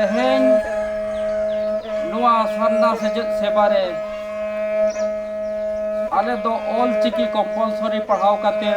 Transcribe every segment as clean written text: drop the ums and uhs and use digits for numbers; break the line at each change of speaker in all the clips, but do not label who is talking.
तेहें नुआ सारना सेजत सेबारे आले दो ऑल चिकी कंपलसरी पढ़ाव करते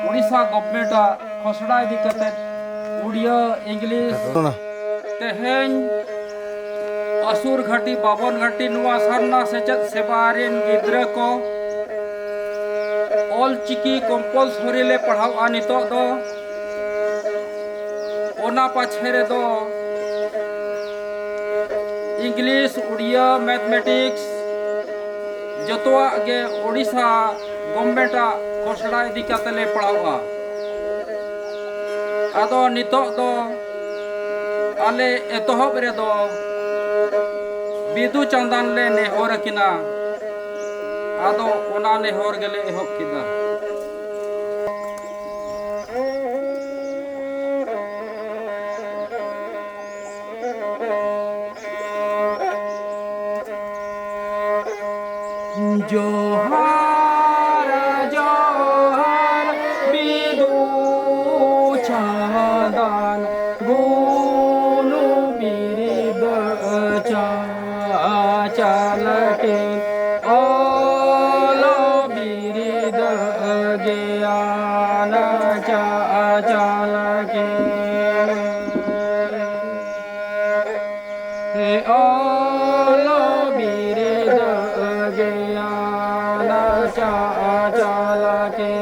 उड़ीसा गवर्नमेंट खसड़ा इदी करते उड़िया इंग्लिश तेहें असुर घाटी बाबन घाटी नुआ सारना सेजत सेबारे गिद्रा को ऑल चिकी कंपलसरी ले पढ़ाव नितो दो ओना पाछे दो इंग्लिश उड़िया मैथमेटिक्स जतवा गे उड़ीसा गवर्नमेंट खसड़ा इदी करते ले पढ़ावा आदो नितो दो आले एतहब रे दो बिदु चंदन ले नेहर किना आदो ओना नेहर गेले एहब किदा जोहार जोहार बिदु चंदन गुनु बिरिद चालके ओलो बिरिद ज्ञान चालके ओलो बिरिद ज्ञान चालके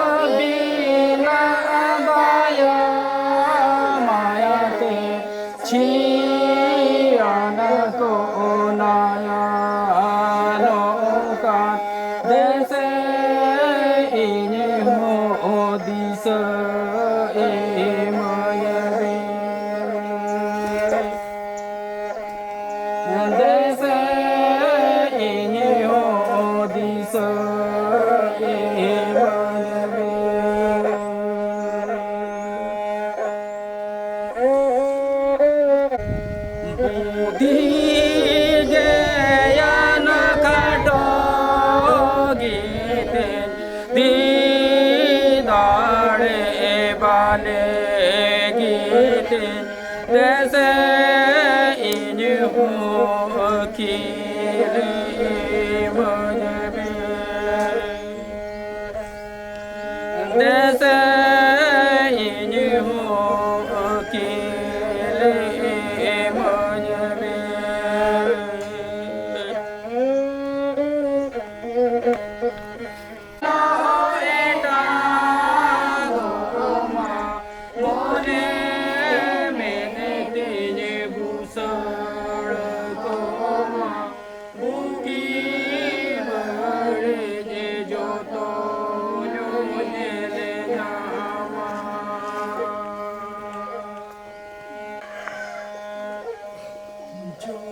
बिना दया माया के छियान को नाया लोका देसे इने हो दिस ए मायरे देसे इने हो दिस ए मायरे बुद्धि ज्ञान काटो गीते दीदारे बाले गीते जैसे इन हो खीरे मनबे जैसे इन हो खीरे मनबे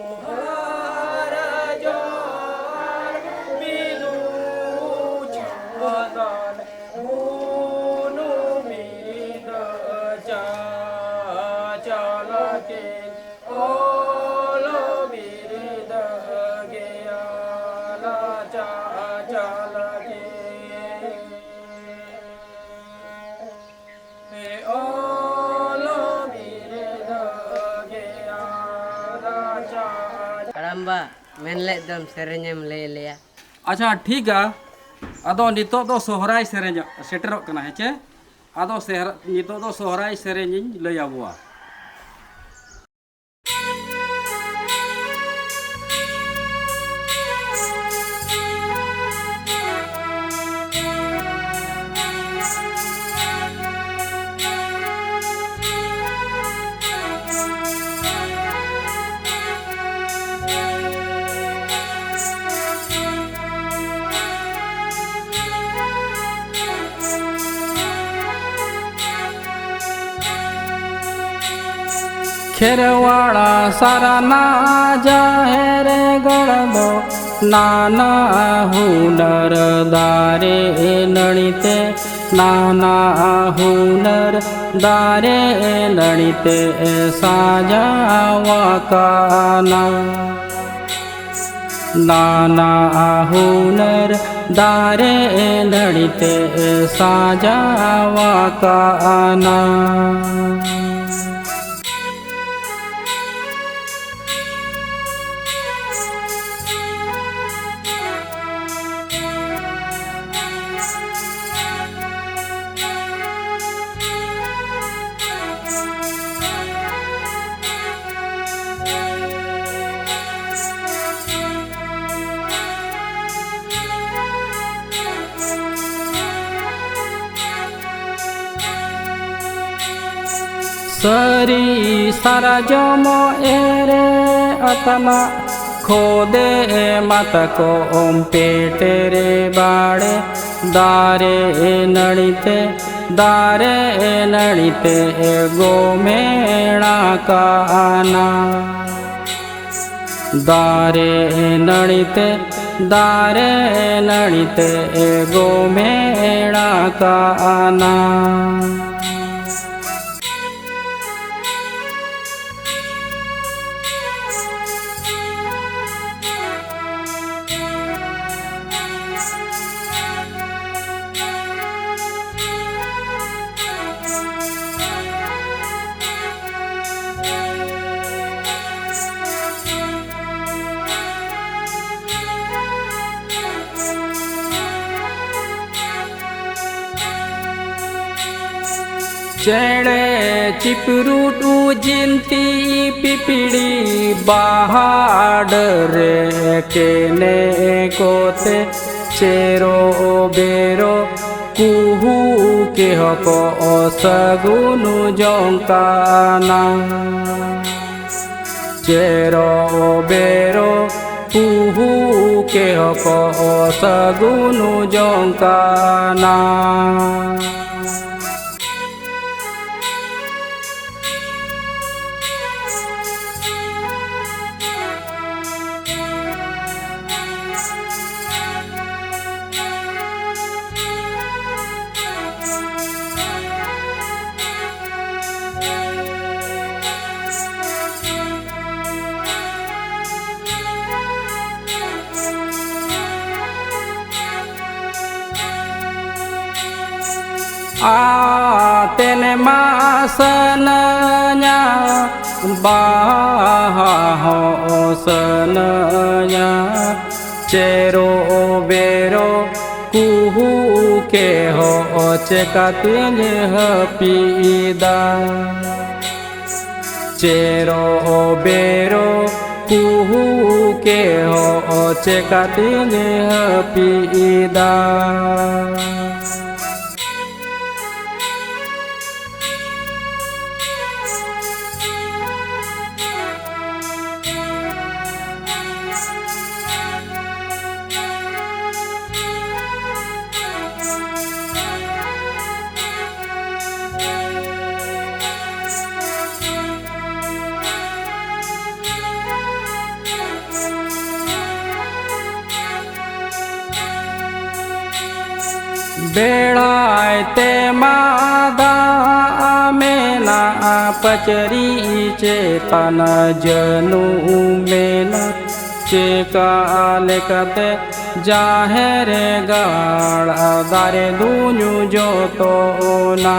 जोहार जोहार बिदु चंदन गुनु बिरिद चालके ओलो बिरिद ज्ञान चालके ओलो बिरिद
Karamba, menlek dom serenyam lelea.
अच्छा ठीक है अदो नितो दो सोहराय सेरेंज सेटरोक कना हेचे अदो नितो दो सोहराय सेरेंज लय आबुआ खेरवाड़ा सरना जाहेर गड़दो नाना हुनर दारे नणिते नाना हुनर दारे नड़ीते साजावाकाना नाना हुनर दारे नड़ीते साजावाकाना सरी सारा जमो एरे अतना खोदे मत को ओम पेटे रे बाड़े दारे नड़ीते गोमेणा का आना दारे नड़ीते गोमेणा का आना चेड़े चिपरूटू जिनती पिपड़ी बाहर रे केने कोते चेरो बेरो कुहू के हको सगुनु जोंकाना चेरो बेरो कुहू के हको सगुनु जोंकाना तेने मासनया बाहोसनया चेरो बेरो कुहू के हो चेकातिल पीदा चेरो बेरो कुहू के हो चेकातिल पीदा बेड़ाते मादा मेना पचरी चेतन जनु मेना चेकाल कते जाहेर गाड़ा दारे दूनु जो तो ना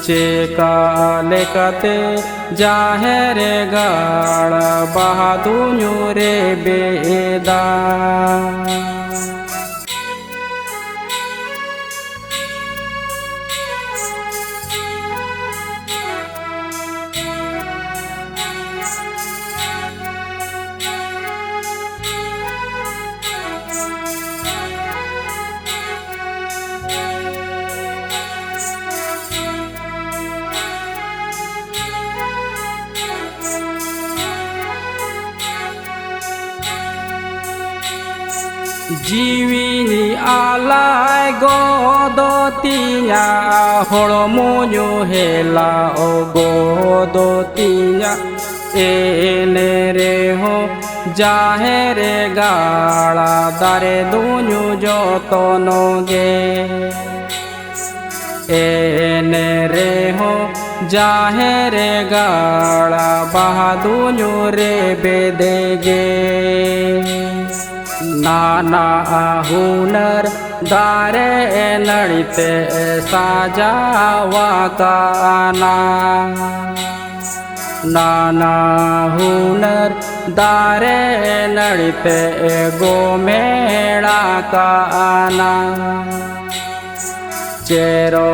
चेकाल कते जाहेर गाड़ा बहादुनु रे बेदा जीवी आलाय गोदोतिया हड़मुñu हेला ओ गोदोतिया एने रे हो जाहेरे गाड़ा दारे दुñu जतनगे एने रे हो जाहे रे गाड़ा बहादुर रे बेदेगे नाना हुनर दारे नड़िते साजावा काना नाना हुनर दारे नड़िते गो मेड़ा काना चेरो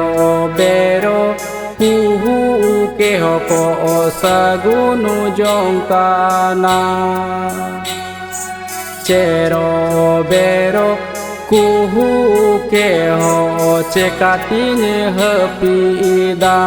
बेरो कुहू के हो को सगुनु जोंकाना चेरो बेरो कुहू के हो चेकातिन हपीदा